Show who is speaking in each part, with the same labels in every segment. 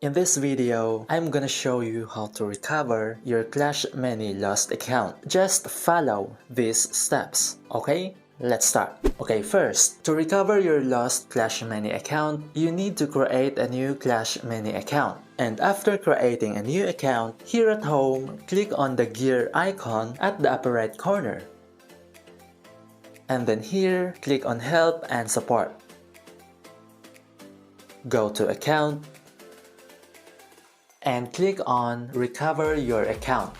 Speaker 1: In this video, I'm gonna show you how to recover your Clash Many lost account. Just follow these steps, okay? Let's start. Okay, first, to recover your lost Clash Many account, you need to create a new Clash Many account. And after creating a new account, here at home, click on the gear icon at the upper right corner. And then here, click on Help and Support. Go to Account, and click on Recover Your Account.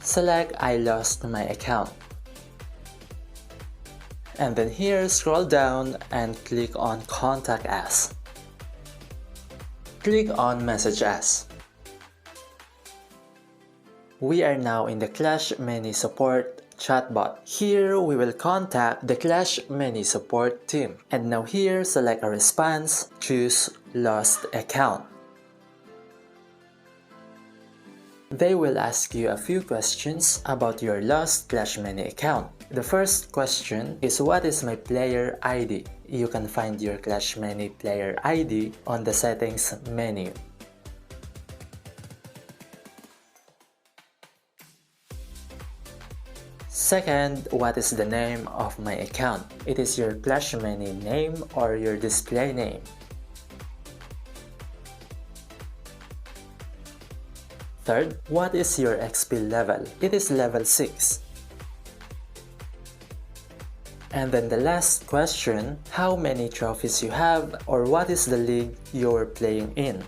Speaker 1: Select I lost my account. And then here scroll down and click on Contact Us. Click on Message Us. We are now in the Clash Many Support chatbot. Here we will contact the Clash Many support team. And now here select a response, choose Lost Account. They will ask you a few questions about your lost Clash Many account. The first question is, what is my player ID? You can find your Clash Many player ID on the settings menu. Second, what is the name of my account? It is your Clash Many name or your display name. Third, what is your XP level? It is level 6. And then the last question, how many trophies you have or what is the league you're playing in?